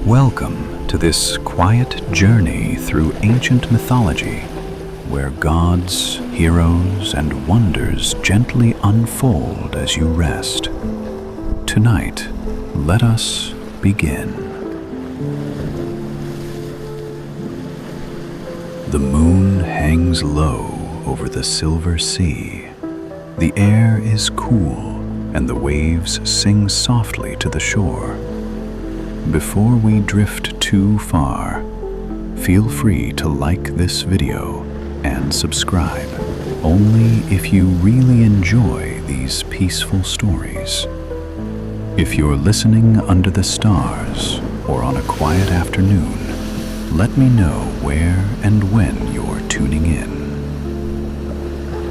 Welcome to this quiet journey through ancient mythology, where gods, heroes, and wonders gently unfold as you rest. Tonight, let us begin. The moon hangs low over the silver sea. The air is cool, and the waves sing softly to the shore. Before we drift too far, feel free to like this video and subscribe, only if you really enjoy these peaceful stories. If you're listening under the stars or on a quiet afternoon, let me know where and when you're tuning in.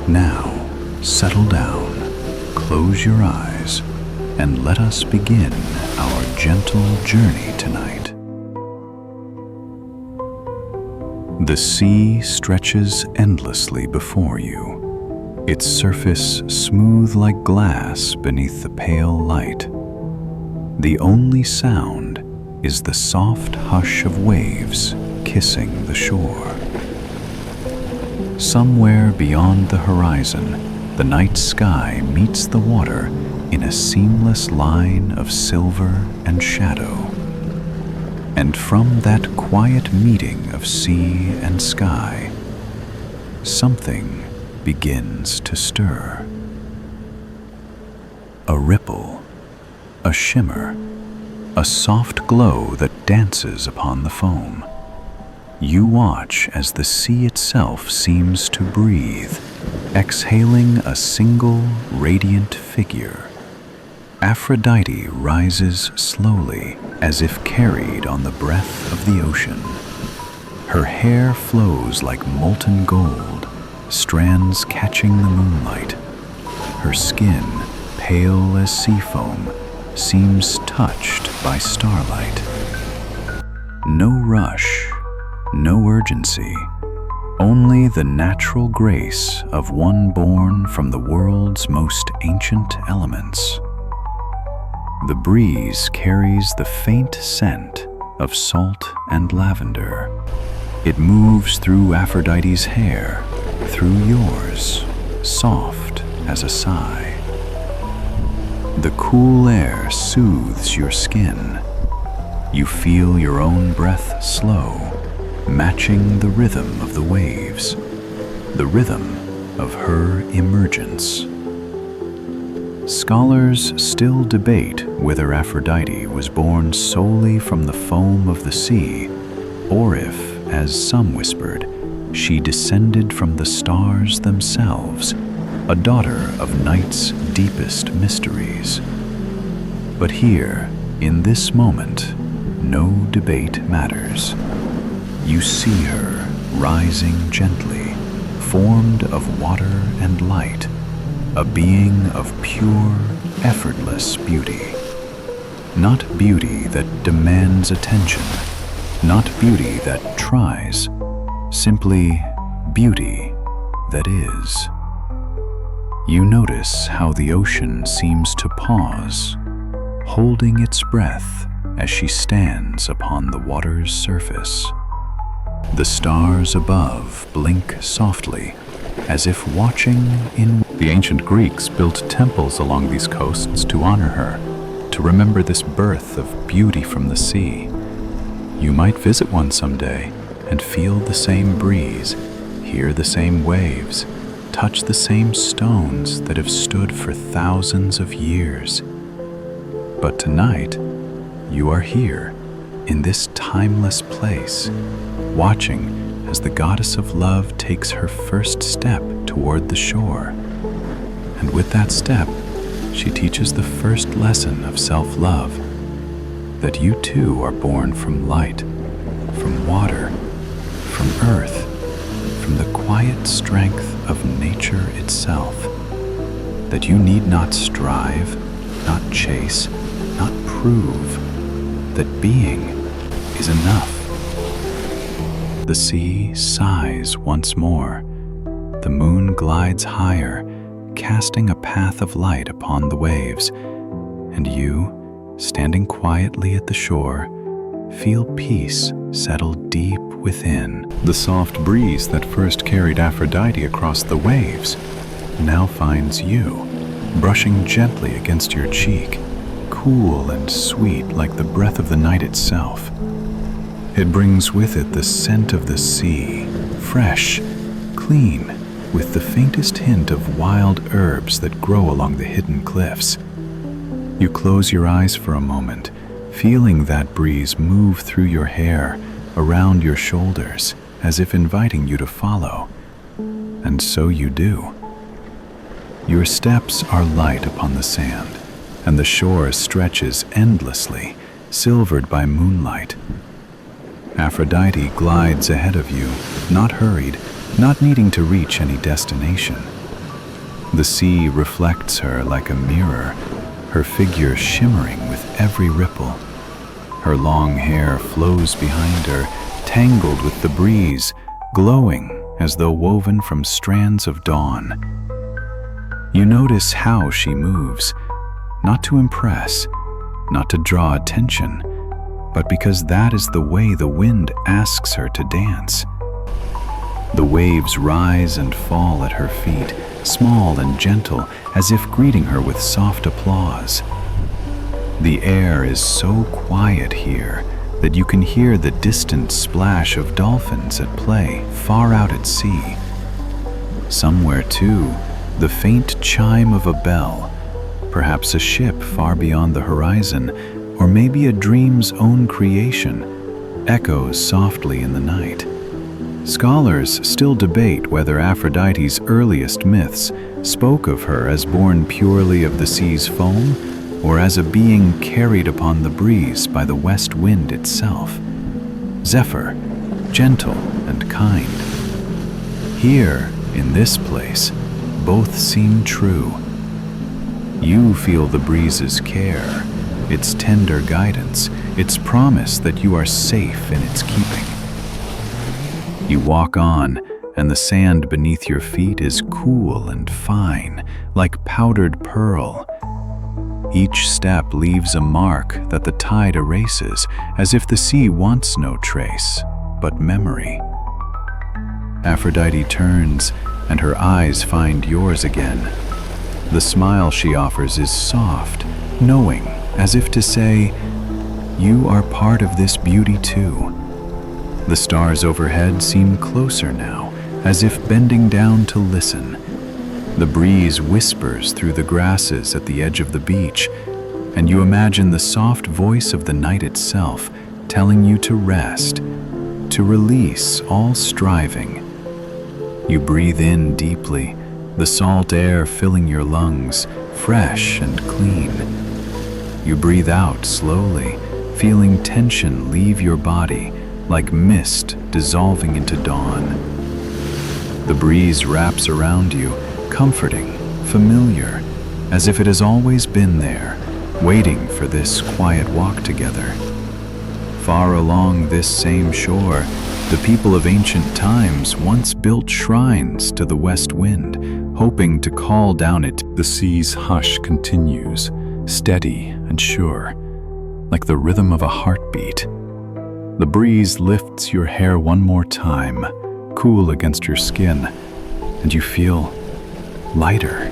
Now, settle down, close your eyes, and let us begin our gentle journey tonight. The sea stretches endlessly before you, its surface smooth like glass beneath the pale light. The only sound is the soft hush of waves kissing the shore. Somewhere beyond the horizon, the night sky meets the water in a seamless line of silver and shadow. And from that quiet meeting of sea and sky, something begins to stir. A ripple, a shimmer, a soft glow that dances upon the foam. You watch as the sea itself seems to breathe, exhaling a single radiant figure. Aphrodite rises slowly, as if carried on the breath of the ocean. Her hair flows like molten gold, strands catching the moonlight. Her skin, pale as sea foam, seems touched by starlight. No rush, no urgency, only the natural grace of one born from the world's most ancient elements. The breeze carries the faint scent of salt and lavender. It moves through Aphrodite's hair, through yours, soft as a sigh. The cool air soothes your skin. You feel your own breath slow, matching the rhythm of the waves, the rhythm of her emergence. Scholars still debate whether Aphrodite was born solely from the foam of the sea, or if, as some whispered, she descended from the stars themselves, a daughter of night's deepest mysteries. But here, in this moment, no debate matters. You see her rising gently, formed of water and light, a being of pure, effortless beauty. Not beauty that demands attention, not beauty that tries, simply beauty that is. You notice how the ocean seems to pause, holding its breath as she stands upon the water's surface. The stars above blink softly, as if watching in. The ancient Greeks built temples along these coasts to honor her, to remember this birth of beauty from the sea. You might visit one someday and feel the same breeze, hear the same waves, touch the same stones that have stood for thousands of years. But tonight, you are here, in this timeless place, watching as the goddess of love takes her first step toward the shore. And with that step, she teaches the first lesson of self-love, that you too are born from light, from water, from earth, from the quiet strength of nature itself, that you need not strive, not chase, not prove, that being is enough. The sea sighs once more. The moon glides higher, casting a path of light upon the waves, and you, standing quietly at the shore, feel peace settle deep within. The soft breeze that first carried Aphrodite across the waves now finds you, brushing gently against your cheek, cool and sweet like the breath of the night itself. It brings with it the scent of the sea, fresh, clean, with the faintest hint of wild herbs that grow along the hidden cliffs. You close your eyes for a moment, feeling that breeze move through your hair, around your shoulders, as if inviting you to follow. And so you do. Your steps are light upon the sand, and the shore stretches endlessly, silvered by moonlight. Aphrodite glides ahead of you, not hurried, not needing to reach any destination. The sea reflects her like a mirror, her figure shimmering with every ripple. Her long hair flows behind her, tangled with the breeze, glowing as though woven from strands of dawn. You notice how she moves, not to impress, not to draw attention, but because that is the way the wind asks her to dance. The waves rise and fall at her feet, small and gentle, as if greeting her with soft applause. The air is so quiet here that you can hear the distant splash of dolphins at play far out at sea. Somewhere, too, the faint chime of a bell, perhaps a ship far beyond the horizon, or maybe a dream's own creation, echoes softly in the night. Scholars still debate whether Aphrodite's earliest myths spoke of her as born purely of the sea's foam, or as a being carried upon the breeze by the west wind itself. Zephyr, gentle and kind. Here, in this place, both seem true. You feel the breeze's care, its tender guidance, its promise that you are safe in its keeping. You walk on, and the sand beneath your feet is cool and fine, like powdered pearl. Each step leaves a mark that the tide erases, as if the sea wants no trace, but memory. Aphrodite turns, and her eyes find yours again. The smile she offers is soft, knowing, as if to say, "You are part of this beauty too." The stars overhead seem closer now, as if bending down to listen. The breeze whispers through the grasses at the edge of the beach, and you imagine the soft voice of the night itself telling you to rest, to release all striving. You breathe in deeply, the salt air filling your lungs, fresh and clean. You breathe out slowly, feeling tension leave your body, like mist dissolving into dawn. The breeze wraps around you, comforting, familiar, as if it has always been there, waiting for this quiet walk together. Far along this same shore, the people of ancient times once built shrines to the west wind, hoping to call down it. The sea's hush continues, steady and sure, like the rhythm of a heartbeat. The breeze lifts your hair one more time, cool against your skin, and you feel lighter,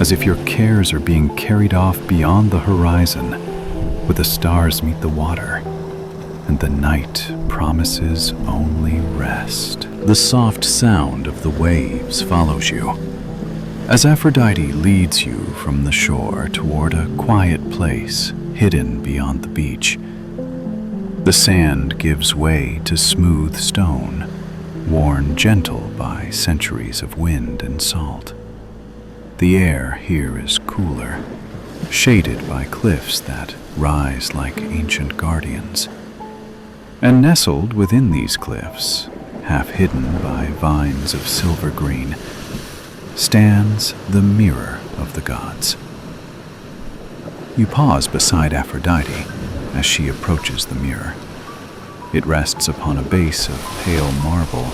as if your cares are being carried off beyond the horizon, where the stars meet the water, and the night promises only rest. The soft sound of the waves follows you, as Aphrodite leads you from the shore toward a quiet place hidden beyond the beach. The sand gives way to smooth stone, worn gentle by centuries of wind and salt. The air here is cooler, shaded by cliffs that rise like ancient guardians. And nestled within these cliffs, half hidden by vines of silver green, stands the mirror of the gods. You pause beside Aphrodite as she approaches the mirror. It rests upon a base of pale marble,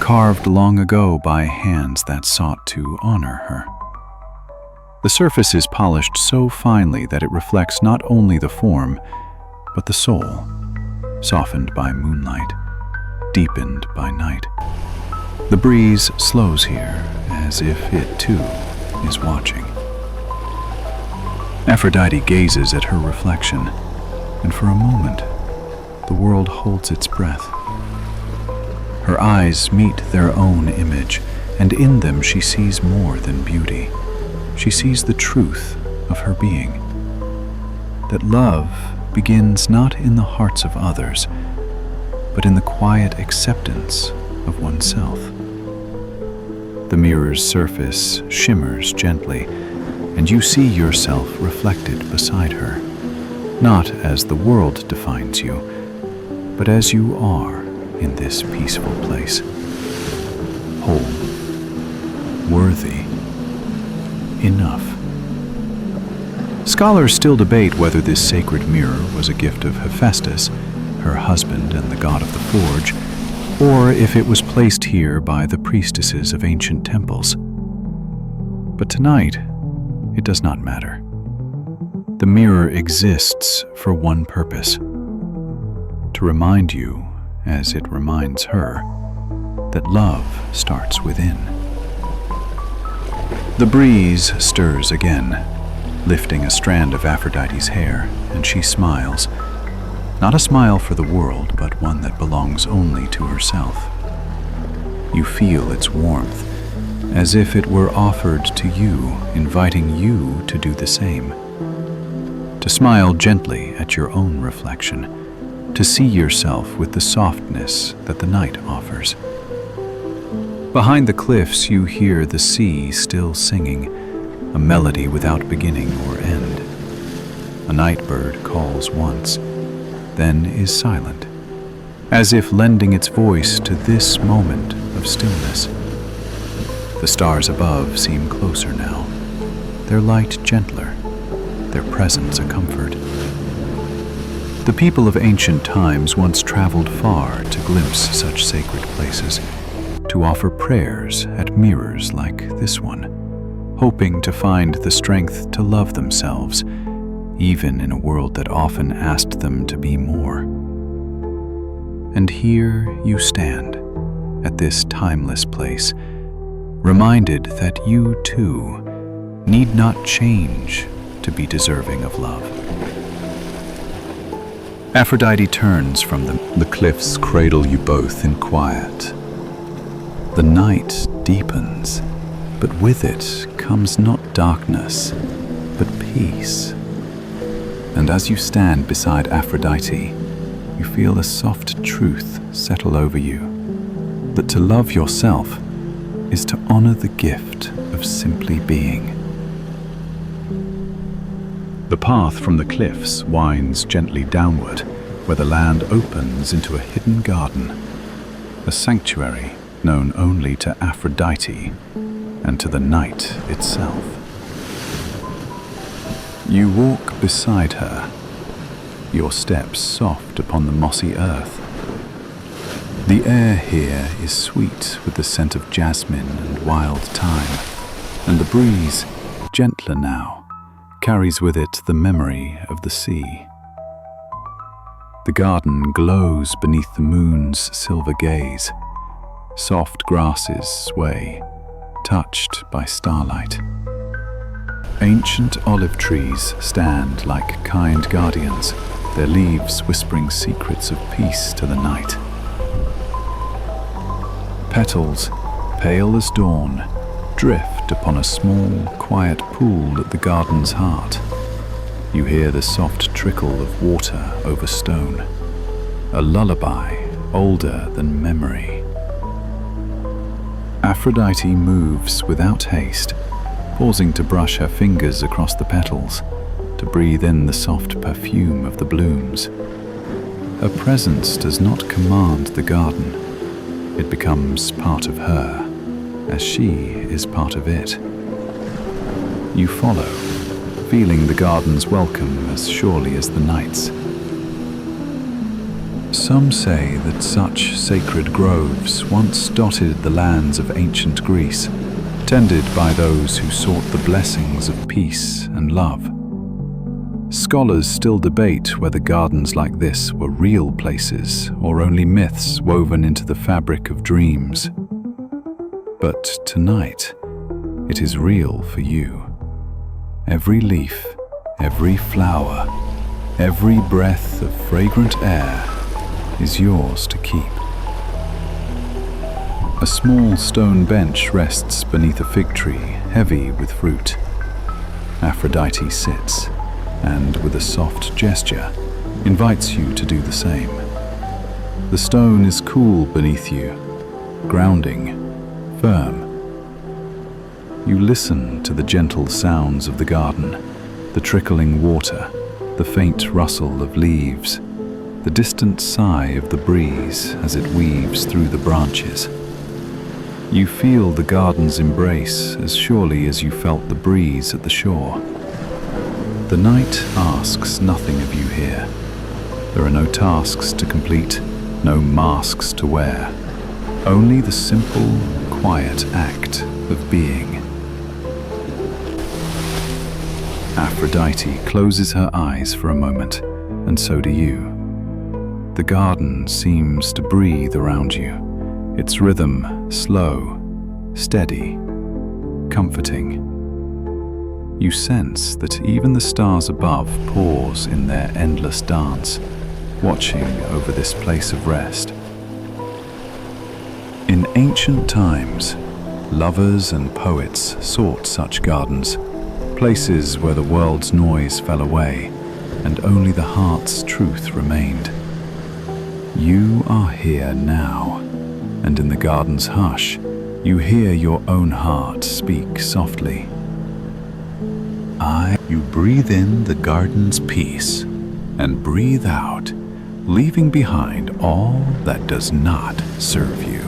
carved long ago by hands that sought to honor her. The surface is polished so finely that it reflects not only the form, but the soul, softened by moonlight, deepened by night. The breeze slows here, as if it too is watching. Aphrodite gazes at her reflection, and for a moment, the world holds its breath. Her eyes meet their own image, and in them she sees more than beauty. She sees the truth of her being, that love begins not in the hearts of others, but in the quiet acceptance of oneself. The mirror's surface shimmers gently, and you see yourself reflected beside her, not as the world defines you, but as you are in this peaceful place. Whole, worthy, enough. Scholars still debate whether this sacred mirror was a gift of Hephaestus, her husband and the god of the forge, or if it was placed here by the priestesses of ancient temples. But tonight, it does not matter. The mirror exists for one purpose: to remind you, as it reminds her, that love starts within. The breeze stirs again, lifting a strand of Aphrodite's hair, and she smiles. Not a smile for the world, but one that belongs only to herself. You feel its warmth, as if it were offered to you, inviting you to do the same. To smile gently at your own reflection, to see yourself with the softness that the night offers. Behind the cliffs you hear the sea still singing, a melody without beginning or end. A night bird calls once, then is silent, as if lending its voice to this moment of stillness. The stars above seem closer now, their light gentler, their presence a comfort. The people of ancient times once traveled far to glimpse such sacred places, to offer prayers at mirrors like this one, hoping to find the strength to love themselves, even in a world that often asked them to be more. And here you stand, at this timeless place, reminded that you too need not change to be deserving of love. Aphrodite turns from them. The cliffs cradle you both in quiet. The night deepens, but with it comes not darkness, but peace. And as you stand beside Aphrodite, you feel a soft truth settle over you, that to love yourself is to honor the gift of simply being. The path from the cliffs winds gently downward, where the land opens into a hidden garden, a sanctuary known only to Aphrodite and to the night itself. You walk beside her, your steps soft upon the mossy earth. The air here is sweet with the scent of jasmine and wild thyme, and the breeze, gentler now, carries with it the memory of the sea. The garden glows beneath the moon's silver gaze. Soft grasses sway, touched by starlight. Ancient olive trees stand like kind guardians, their leaves whispering secrets of peace to the night. Petals, pale as dawn, drift upon a small, quiet pool at the garden's heart. You hear the soft trickle of water over stone, a lullaby older than memory. Aphrodite moves without haste, pausing to brush her fingers across the petals, to breathe in the soft perfume of the blooms. Her presence does not command the garden. It becomes part of her, as she is part of it. You follow, feeling the garden's welcome as surely as the night's. Some say that such sacred groves once dotted the lands of ancient Greece, tended by those who sought the blessings of peace and love. Scholars still debate whether gardens like this were real places or only myths woven into the fabric of dreams. But tonight, it is real for you. Every leaf, every flower, every breath of fragrant air is yours to keep. A small stone bench rests beneath a fig tree, heavy with fruit. Aphrodite sits, and with a soft gesture, invites you to do the same. The stone is cool beneath you, grounding, firm. You listen to the gentle sounds of the garden, the trickling water, the faint rustle of leaves, the distant sigh of the breeze as it weaves through the branches. You feel the garden's embrace as surely as you felt the breeze at the shore. The night asks nothing of you here. There are no tasks to complete, no masks to wear, only the simple, quiet act of being. Aphrodite closes her eyes for a moment, and so do you. The garden seems to breathe around you, its rhythm slow, steady, comforting. You sense that even the stars above pause in their endless dance, watching over this place of rest. In ancient times, lovers and poets sought such gardens, places where the world's noise fell away and only the heart's truth remained. You are here now, and in the garden's hush, you hear your own heart speak softly. You breathe in the garden's peace and breathe out, leaving behind all that does not serve you.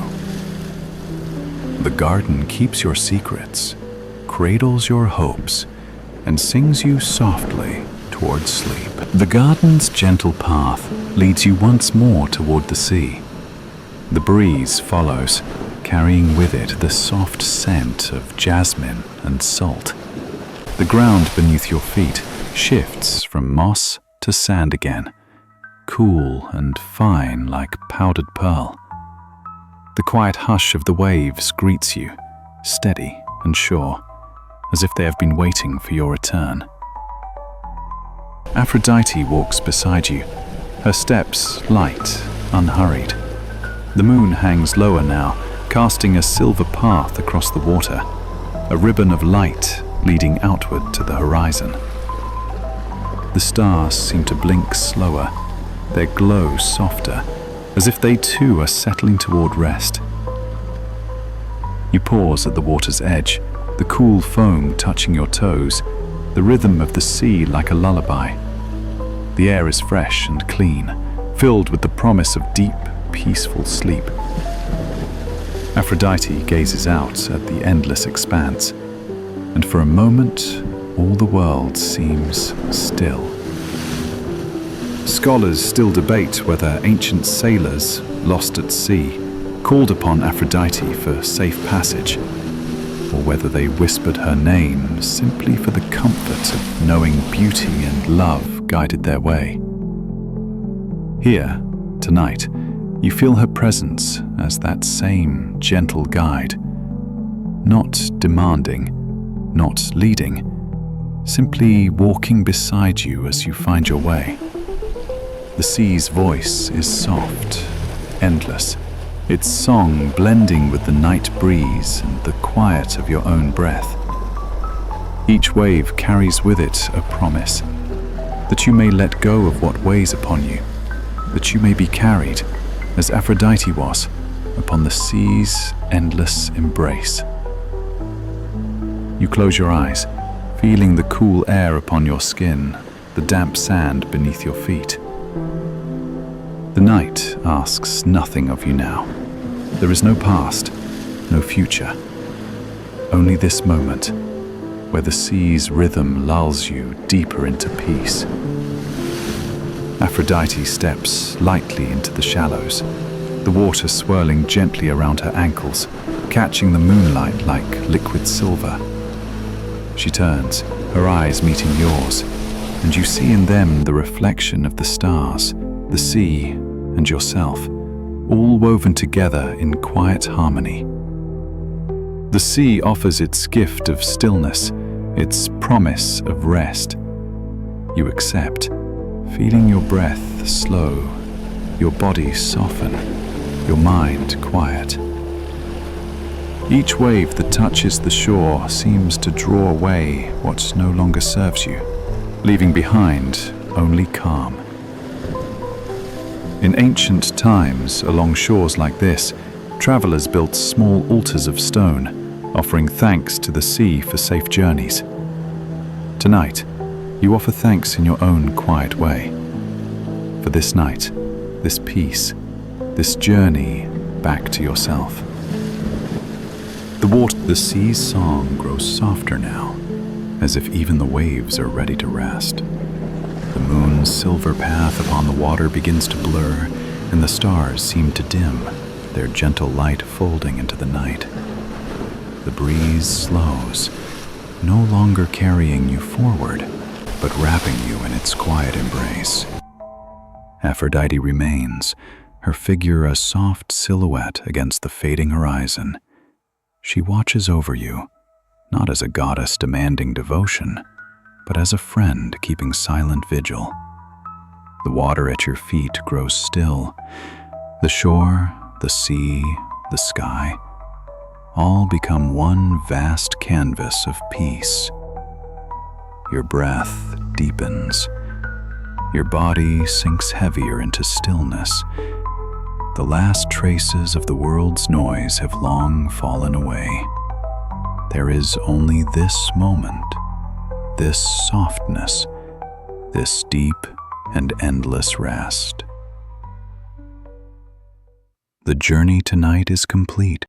The garden keeps your secrets, cradles your hopes, and sings you softly towards sleep. The garden's gentle path leads you once more toward the sea. The breeze follows, carrying with it the soft scent of jasmine and salt. The ground beneath your feet shifts from moss to sand again, cool and fine like powdered pearl. The quiet hush of the waves greets you, steady and sure, as if they have been waiting for your return. Aphrodite walks beside you, her steps light, unhurried. The moon hangs lower now, casting a silver path across the water, a ribbon of light leading outward to the horizon. The stars seem to blink slower, their glow softer, as if they too are settling toward rest. You pause at the water's edge, the cool foam touching your toes, the rhythm of the sea like a lullaby. The air is fresh and clean, filled with the promise of deep, peaceful sleep. Aphrodite gazes out at the endless expanse, and for a moment, all the world seems still. Scholars still debate whether ancient sailors, lost at sea, called upon Aphrodite for safe passage, or whether they whispered her name simply for the comfort of knowing beauty and love guided their way. Here, tonight, you feel her presence as that same gentle guide, not demanding, not leading, simply walking beside you as you find your way. The sea's voice is soft, endless, its song blending with the night breeze and the quiet of your own breath. Each wave carries with it a promise, that you may let go of what weighs upon you, that you may be carried, as Aphrodite was, upon the sea's endless embrace. You close your eyes, feeling the cool air upon your skin, the damp sand beneath your feet. The night asks nothing of you now. There is no past, no future. Only this moment, where the sea's rhythm lulls you deeper into peace. Aphrodite steps lightly into the shallows, the water swirling gently around her ankles, catching the moonlight like liquid silver. She turns, her eyes meeting yours, and you see in them the reflection of the stars, the sea, and yourself, all woven together in quiet harmony. The sea offers its gift of stillness, its promise of rest. You accept, feeling your breath slow, your body soften, your mind quiet. Each wave that touches the shore seems to draw away what no longer serves you, leaving behind only calm. In ancient times, along shores like this, travelers built small altars of stone, offering thanks to the sea for safe journeys. Tonight, you offer thanks in your own quiet way. For this night, this peace, this journey back to yourself. The sea's song grows softer now, as if even the waves are ready to rest. The moon's silver path upon the water begins to blur, and the stars seem to dim, their gentle light folding into the night. The breeze slows, no longer carrying you forward, but wrapping you in its quiet embrace. Aphrodite remains, her figure a soft silhouette against the fading horizon. She watches over you, not as a goddess demanding devotion, but as a friend keeping silent vigil. The water at your feet grows still. The shore, the sea, the sky, all become one vast canvas of peace. Your breath deepens. Your body sinks heavier into stillness. The last traces of the world's noise have long fallen away. There is only this moment, this softness, this deep and endless rest. The journey tonight is complete.